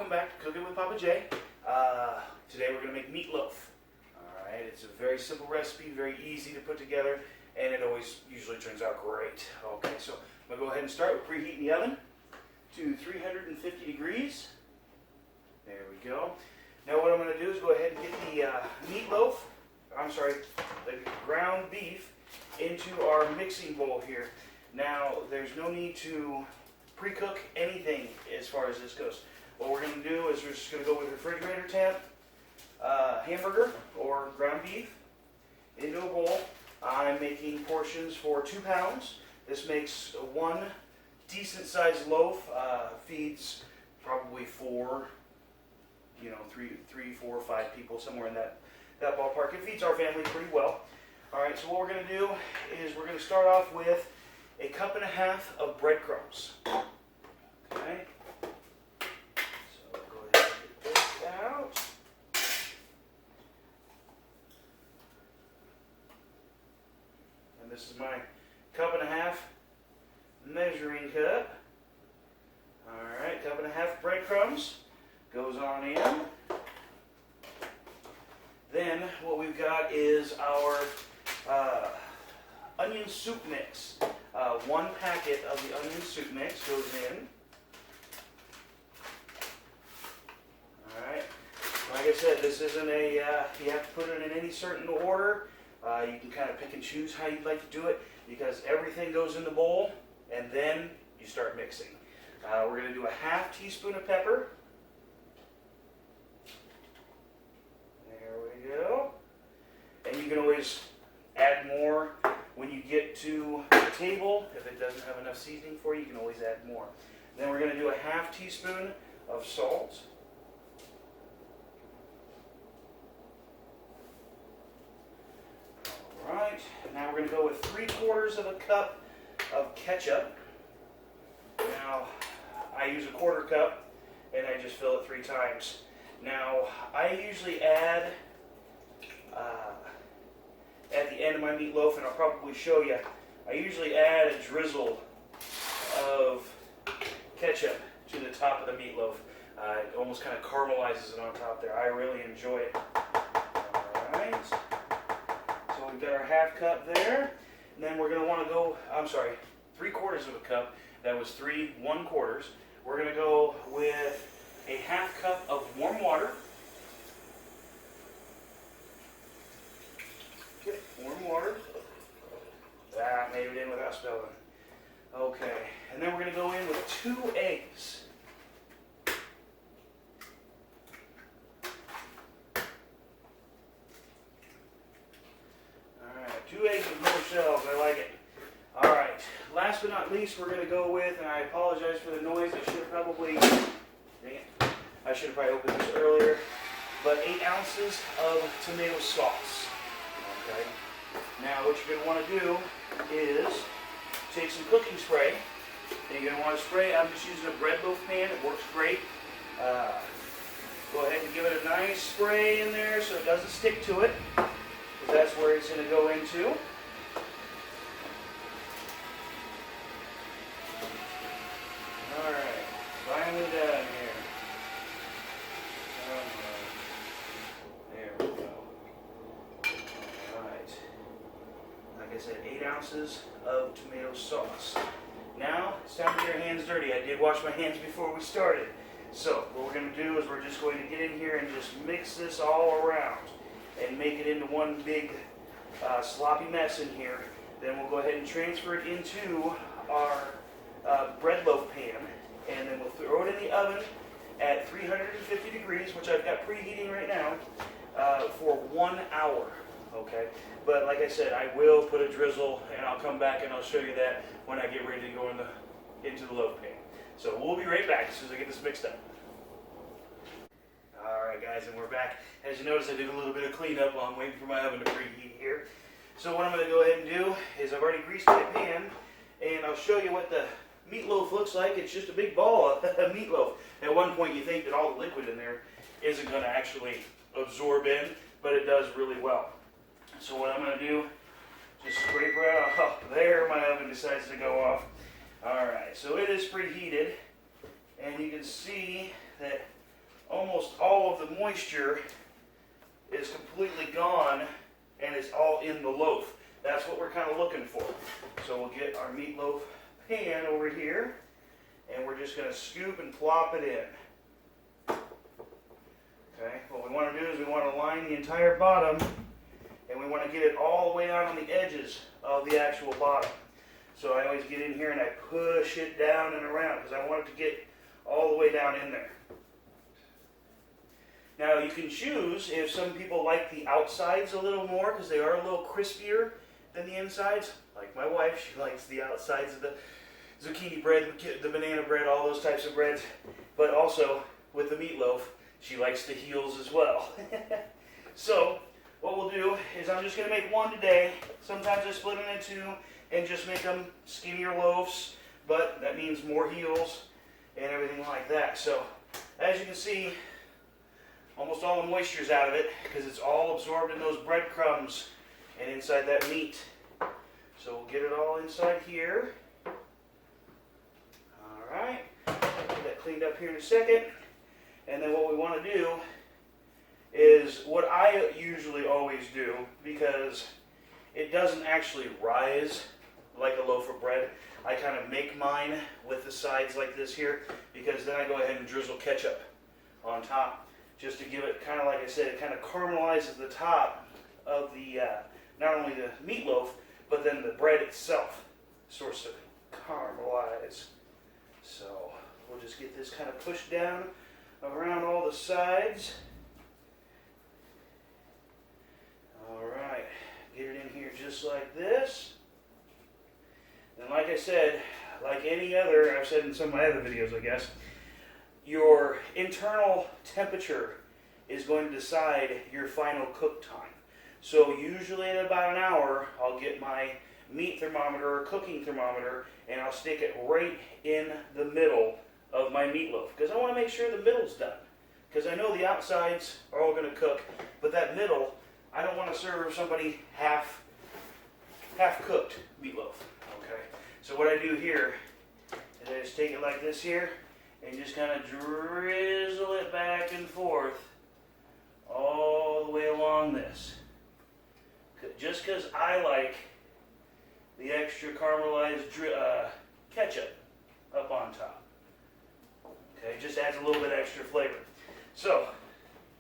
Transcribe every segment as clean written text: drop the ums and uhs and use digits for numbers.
welcome back to Cooking with Pappa J. Today we're going to make meatloaf. Alright, it's a very simple recipe, very easy to put together, and it always usually turns out great. Okay, so I'm going to go ahead and start with preheating the oven to 350 degrees. There we go. Now what I'm going to do is go ahead and get the the ground beef into our mixing bowl here. Now there's no need to pre-cook anything as far as this goes. What we're going to do is we're just going to go with refrigerator temp hamburger or ground beef into a bowl. I'm making portions for 2 pounds. This makes one decent sized loaf, feeds probably three, 4, 5 people, somewhere in that ballpark. It feeds our family pretty well. Alright, so what we're going to do is we're going to start off with 1.5 cups of breadcrumbs. Okay. So go ahead and get this out. And this is my 1.5 cup measuring cup. Alright, 1.5 cups breadcrumbs goes on in. Then what we've got is our onion soup mix. 1 packet of the onion soup mix goes in. Alright, like I said, this isn't a, you have to put it in any certain order. You can kind of pick and choose how you'd like to do it because everything goes in the bowl and then you start mixing. We're going to do a 1/2 teaspoon of pepper. There we go. And you can always add more when you get to the table. If it doesn't have enough seasoning for you, you can always add more. Then we're going to do a 1/2 teaspoon of salt. Alright, now we're going to go with 3/4 cup of ketchup. Now, I use a 1/4 cup and I just fill it 3 times. Now, I usually add at the end of my meatloaf, and I'll probably show you, I usually add a drizzle of ketchup to the top of the meatloaf. It almost kind of caramelizes it on top there. I really enjoy it. Alright, so we've got our 1/2 cup there, and then we're going to want to go, 3/4 cup, that was 3 1/4. We're going to go with a 1/2 cup of warm water. Okay, warm water. Made it in without spilling. Okay, and then we're going to go in with 2 eggs. Alright, 2 eggs with no shells. I like it. Alright, last but not least, we're going to go with, and I apologize for the noise, I should have probably opened this earlier, but 8 ounces of tomato sauce. Okay. Now what you're going to want to do is take some cooking spray, and you're going to want to spray. I'm just using a bread loaf pan. It works great. Go ahead and give it a nice spray in there so it doesn't stick to it, because that's where it's going to go into. Alright, finally done here. There we go. Alright. Like I said, 8 ounces of tomato sauce. Now, it's time to get our hands dirty. I did wash my hands before we started. So, what we're going to do is we're just going to get in here and just mix this all around and make it into one big sloppy mess in here. Then we'll go ahead and transfer it into our bread loaf pan, and then we'll throw it in the oven at 350 degrees, which I've got preheating right now, for 1 hour. Okay, but like I said, I will put a drizzle, and I'll come back and I'll show you that when I get ready to go into the loaf pan. So we'll be right back as soon as I get this mixed up. Alright guys, and we're back. As you notice, I did a little bit of cleanup while I'm waiting for my oven to preheat here. So what I'm going to go ahead and do is I've already greased my pan, and I'll show you what the meatloaf looks like. It's just a big ball of meatloaf. At one point you think that all the liquid in there isn't going to actually absorb in, but it does really well. So what I'm going to do, just scrape right off. Oh, there my oven decides to go off. Alright, so it is preheated, and you can see that almost all of the moisture is completely gone and it's all in the loaf. That's what we're kind of looking for. So we'll get our meatloaf pan over here and we're just going to scoop and plop it in. Okay, what we want to do is we want to line the entire bottom and we want to get it all the way out on the edges of the actual bottom. So I always get in here and I push it down and around because I want it to get all the way down in there. Now you can choose if some people like the outsides a little more because they are a little crispier than the insides. Like my wife, she likes the outsides of the zucchini bread, the banana bread, all those types of breads. But also with the meatloaf, she likes the heels as well. So what we'll do is I'm just going to make one today. Sometimes I split them in two and just make them skinnier loaves, but that means more heels and everything like that. So as you can see, almost all the moisture's out of it because it's all absorbed in those breadcrumbs and inside that meat. So we'll get it all inside here. Alright, get that cleaned up here in a second. And then what we want to do is what I usually always do, because it doesn't actually rise like a loaf of bread. I kind of make mine with the sides like this here, because then I go ahead and drizzle ketchup on top, just to give it kind of, like I said, it kind of caramelizes the top of the, not only the meatloaf, but then the bread itself starts to caramelize. So we'll just get this kind of pushed down around all the sides. Alright, get it in here just like this. And like I said, like any other, I've said in some of my other videos I guess, your internal temperature is going to decide your final cook time. So usually in about an hour, I'll get my meat thermometer or cooking thermometer and I'll stick it right in the middle of my meatloaf, because I want to make sure the middle's done, because I know the outsides are all going to cook, but that middle, I don't want to serve somebody half cooked meatloaf. Okay, so what I do here is I just take it like this here and just kind of drizzle it back and forth all the way along this, just because I like the extra caramelized ketchup up on top. Okay, just adds a little bit extra flavor. So,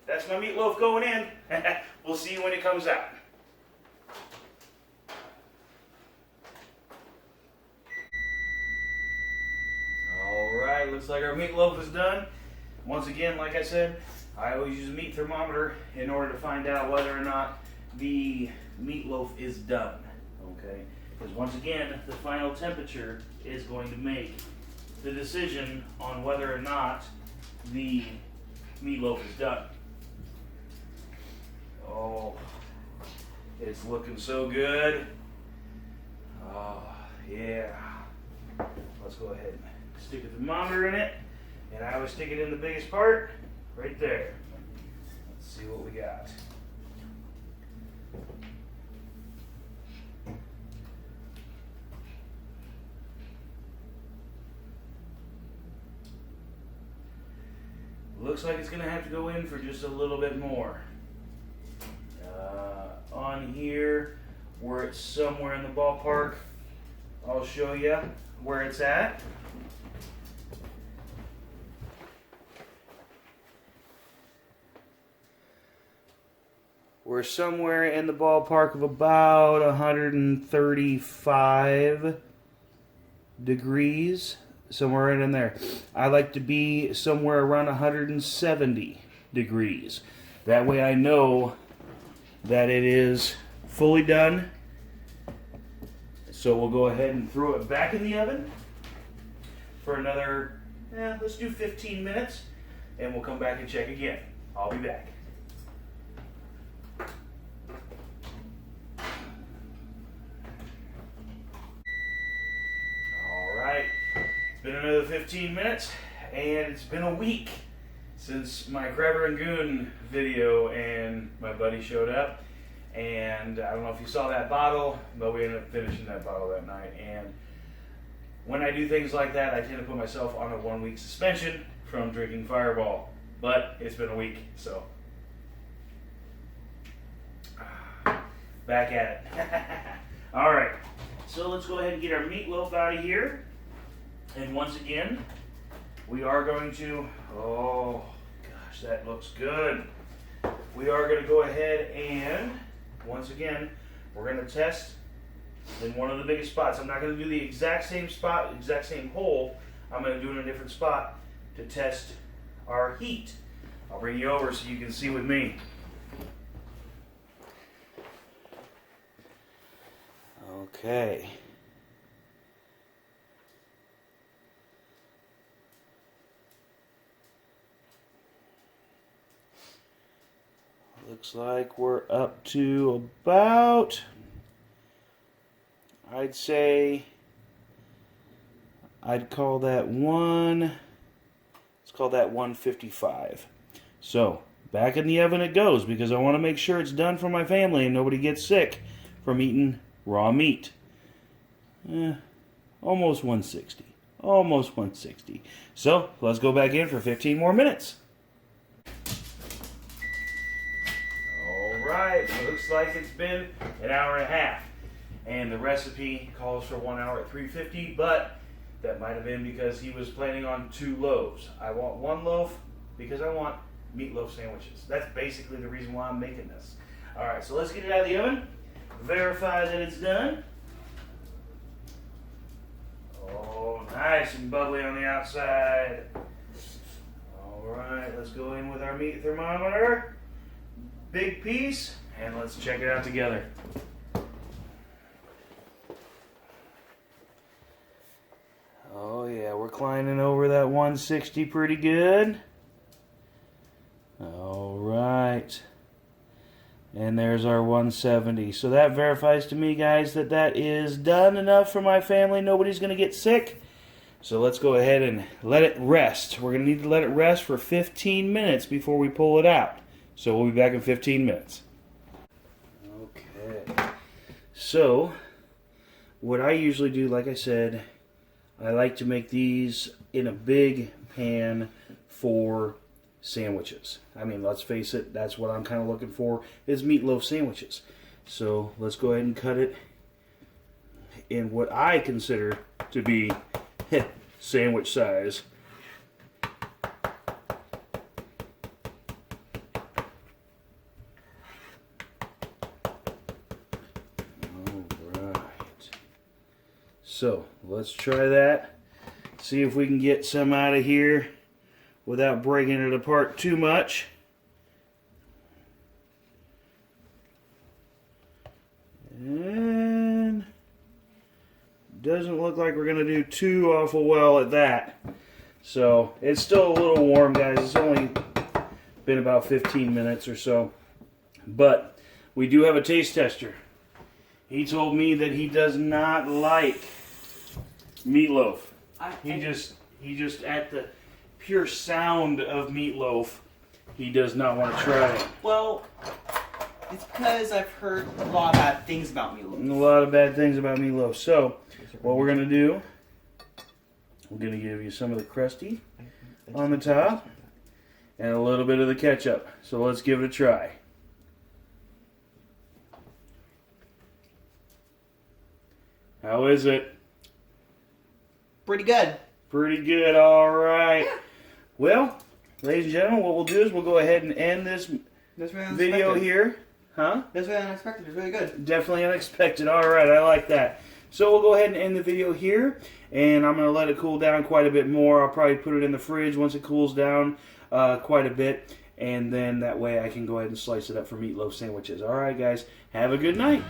that's my meatloaf going in. We'll see you when it comes out. Alright, looks like our meatloaf is done. Once again, like I said, I always use a meat thermometer in order to find out whether or not the meatloaf is done. Okay, because once again, the final temperature is going to make the decision on whether or not the meatloaf is done. Oh, it's looking so good. Oh, yeah. Let's go ahead and stick a thermometer in it. And I always stick it in the biggest part, right there. Let's see what we got. Looks like it's going to have to go in for just a little bit more. On here, where it's somewhere in the ballpark, I'll show you where it's at. We're somewhere in the ballpark of about 135 degrees. Somewhere right in there. I like to be somewhere around 170 degrees. That way I know that it is fully done. So we'll go ahead and throw it back in the oven for another, let's do 15 minutes, and we'll come back and check again. I'll be back. Alright. It's been another 15 minutes, and it's been a week since my Crabber and Goon video and my buddy showed up. And I don't know if you saw that bottle, but we ended up finishing that bottle that night. And when I do things like that, I tend to put myself on a 1-week suspension from drinking Fireball. but it's been a week, so back at it. All right, so let's go ahead and get our meatloaf out of here. And once again, we are going to, oh gosh, that looks good. We are going to go ahead and, once again, we're going to test in one of the biggest spots. I'm not going to do the exact same spot, exact same hole. I'm going to do it in a different spot to test our heat. I'll bring you over so you can see with me. Okay. Looks like we're up to about, I'd say, I'd call that let's call that 155. So, back in the oven it goes, because I want to make sure it's done for my family and nobody gets sick from eating raw meat. Almost 160. Almost 160. So, let's go back in for 15 more minutes. Alright, looks like it's been an hour and a half. And the recipe calls for 1 hour at 350, but that might have been because he was planning on 2 loaves. I want 1 loaf because I want meatloaf sandwiches. That's basically the reason why I'm making this. Alright, so let's get it out of the oven. Verify that it's done. Oh, nice and bubbly on the outside. Alright, let's go in with our meat thermometer. Big piece, and let's check it out together. Oh yeah, we're climbing over that 160 pretty good. Alright. And there's our 170. So that verifies to me, guys, that that is done enough for my family. Nobody's going to get sick. So let's go ahead and let it rest. We're going to need to let it rest for 15 minutes before we pull it out. So we'll be back in 15 minutes. Okay. So, what I usually do, like I said, I like to make these in a big pan for sandwiches. I mean, let's face it, that's what I'm kind of looking for, is meatloaf sandwiches. So, let's go ahead and cut it in what I consider to be sandwich size. So, let's try that. See if we can get some out of here without breaking it apart too much. And doesn't look like we're going to do too awful well at that. So, it's still a little warm, guys. It's only been about 15 minutes or so. But we do have a taste tester. He told me that he does not like meatloaf. He just at the pure sound of meatloaf, he does not want to try it. Well, it's because I've heard a lot of bad things about meatloaf. A lot of bad things about meatloaf. So, what we're going to do, we're going to give you some of the crusty on the top and a little bit of the ketchup. So let's give it a try. How is it? Pretty good. Pretty good, alright. Well, ladies and gentlemen, what we'll do is we'll go ahead and end this video here. Huh? That's really unexpected. It's really good. Definitely unexpected. Alright, I like that. So we'll go ahead and end the video here, and I'm going to let it cool down quite a bit more. I'll probably put it in the fridge once it cools down quite a bit, and then that way I can go ahead and slice it up for meatloaf sandwiches. Alright, guys, have a good night.